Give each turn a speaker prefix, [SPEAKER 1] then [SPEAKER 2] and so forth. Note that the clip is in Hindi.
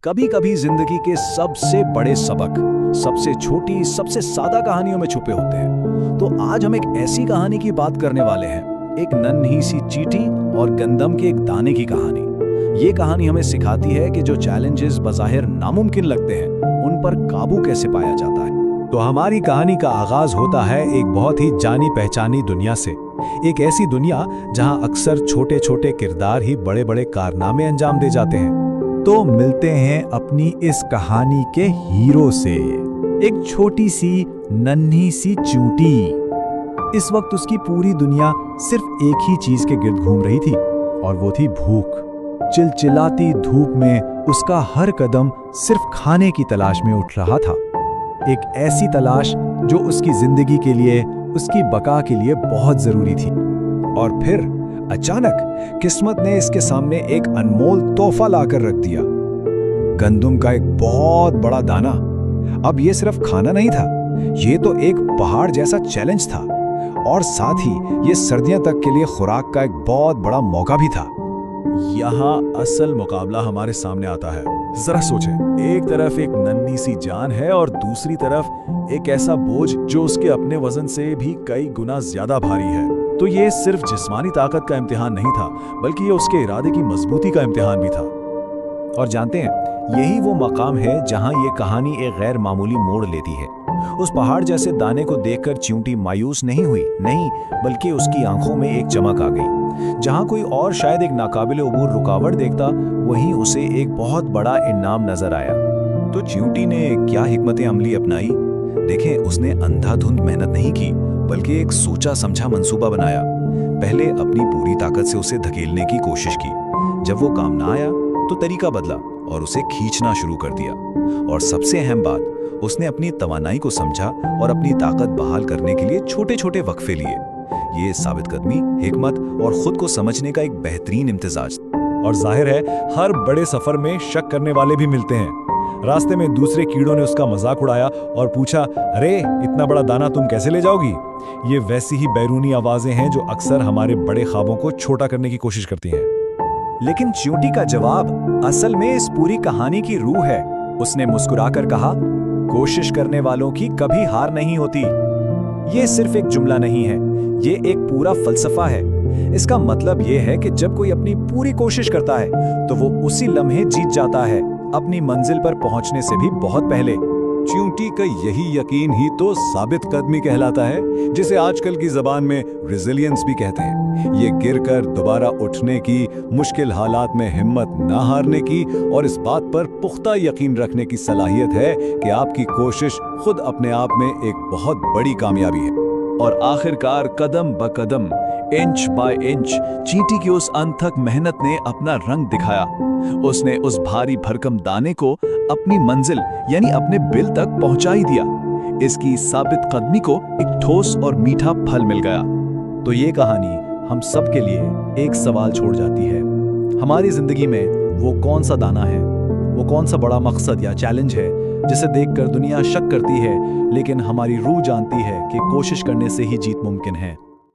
[SPEAKER 1] कभी कभी जिंदगी के सबसे बड़े सबक सबसे छोटी सबसे सादा कहानियों में छुपे होते हैं। तो आज हम एक ऐसी कहानी की बात करने वाले हैं, एक नन्ही सी चींटी और गंदम के एक दाने की कहानी। ये कहानी हमें सिखाती है कि जो चैलेंजेस बज़ाहिर नामुमकिन लगते हैं, उन पर काबू कैसे पाया जाता है।
[SPEAKER 2] तो हमारी कहानी का आगाज होता है एक बहुत ही जानी पहचानी दुनिया से। एक ऐसी दुनिया जहां अक्सर छोटे छोटे किरदार ही बड़े बड़े कारनामे अंजाम दे जाते हैं। तो मिलते हैं अपनी इस कहानी के हीरो से, एक छोटी सी नन्ही सी चूंटी। इस वक्त उसकी पूरी दुनिया सिर्फ एक ही चीज के गिर्द घूम रही थी, और वो थी भूख। चिलचिलाती धूप में उसका हर कदम सिर्फ खाने की तलाश में उठ रहा था। एक ऐसी तलाश जो उसकी जिंदगी के लिए, उसकी बका के लिए बहुत जरूरी थी। और फिर अचानक किस्मत ने इसके सामने एक अनमोल तोहफा लाकर रख दिया, गंदम का एक बहुत बड़ा दाना। अब ये सिर्फ खाना नहीं था, ये तो एक पहाड़ जैसा चैलेंज था, और साथ ही ये सर्दियों तक के लिए खुराक का एक बहुत बड़ा मौका भी था।
[SPEAKER 1] यहाँ असल मुकाबला हमारे सामने आता है। जरा सोचें, एक तरफ एक नन्ही सी जान है और दूसरी तरफ एक ऐसा बोझ जो उसके अपने वजन से भी कई गुना ज्यादा भारी है। तो ये सिर्फ जिस्मानी ताकत का इम्तिहान नहीं था, बल्कि ये उसके इरादे की मजबूती का इम्तिहान भी था।
[SPEAKER 2] और जानते हैं, यही वो मकाम है जहां ये कहानी एक गैर मामूली मोड़ लेती है। उस पहाड़ जैसे दाने को देखकर चींटी मायूस नहीं हुई, नहीं, बल्कि उसकी आंखों में एक चमक आ गई। जहां कोई और शायद एक नाकाबिले उबूर रुकावट देखता, वहीं उसे एक बहुत बड़ा इनाम नजर आया।
[SPEAKER 1] तो चींटी ने क्या हिकमत अमली अपनाई? देखें, उसने अंधाधुंध मेहनत नहीं की, बल्कि एक सोचा समझा मंसूबा बनाया। पहले अपनी पूरी ताकत से उसे धकेलने की कोशिश की। जब वो काम ना आया तो तरीका बदला और उसे खींचना शुरू कर दिया। और सबसे अहम बात, उसने अपनी तवानाई को समझा और अपनी ताकत बहाल करने के लिए छोटे छोटे वक्फे लिए। ये साबित कदमी, हिकमत और खुद को समझने का एक बेहतरीन इम्तिजाज।
[SPEAKER 2] और जाहिर है, हर बड़े सफर में शक करने वाले भी मिलते हैं। रास्ते में दूसरे कीड़ों ने उसका मजाक उड़ाया और पूछा, अरे इतना बड़ा दाना तुम कैसे ले जाओगी? ये वैसी ही बैरूनी आवाजें हैं जो अक्सर हमारे बड़े ख्वाबों को छोटा करने की कोशिश करती हैं।
[SPEAKER 1] लेकिन चींटी का जवाब असल में इस पूरी कहानी की रूह है। उसने मुस्कुराकर कहा, कोशिश करने वालों की कभी हार नहीं होती। ये सिर्फ एक जुमला नहीं है, ये एक पूरा फलसफा है। इसका मतलब ये है कि जब कोई अपनी पूरी कोशिश करता है तो वो उसी लम्हे जीत जाता है, अपनी मंजिल पर पहुंचने से भी बहुत पहले।
[SPEAKER 2] चींटी का यही यकीन ही तो साबित कदमी कहलाता है, जिसे आजकल की जबान में रेजिलियंस भी कहते हैं। ये गिरकर दोबारा उठने की, मुश्किल हालात में हिम्मत ना हारने की और इस बात पर पुख्ता यकीन रखने की सलाहियत है कि आपकी कोशिश खुद अपने आप में एक बहुत बड़ी कामयाबी है।
[SPEAKER 1] और आखिरकार कदम ब कदम, इंच बाय इंच, चींटी की उस अनथक मेहनत ने अपना रंग दिखाया। उसने उस भारी भरकम दाने को अपनी मंजिल यानी अपने बिल तक पहुंचा ही दिया। इसकी साबित कदमी को एक ठोस और मीठा फल मिल गया।
[SPEAKER 2] तो ये कहानी हम सब के लिए एक सवाल छोड़ जाती है। हमारी जिंदगी में वो कौन सा दाना है, वो कौन सा बड़ा मकसद या चैलेंज है जिसे देखकर दुनिया शक करती है, लेकिन हमारी रूह जानती है कि कोशिश करने से ही जीत मुमकिन है।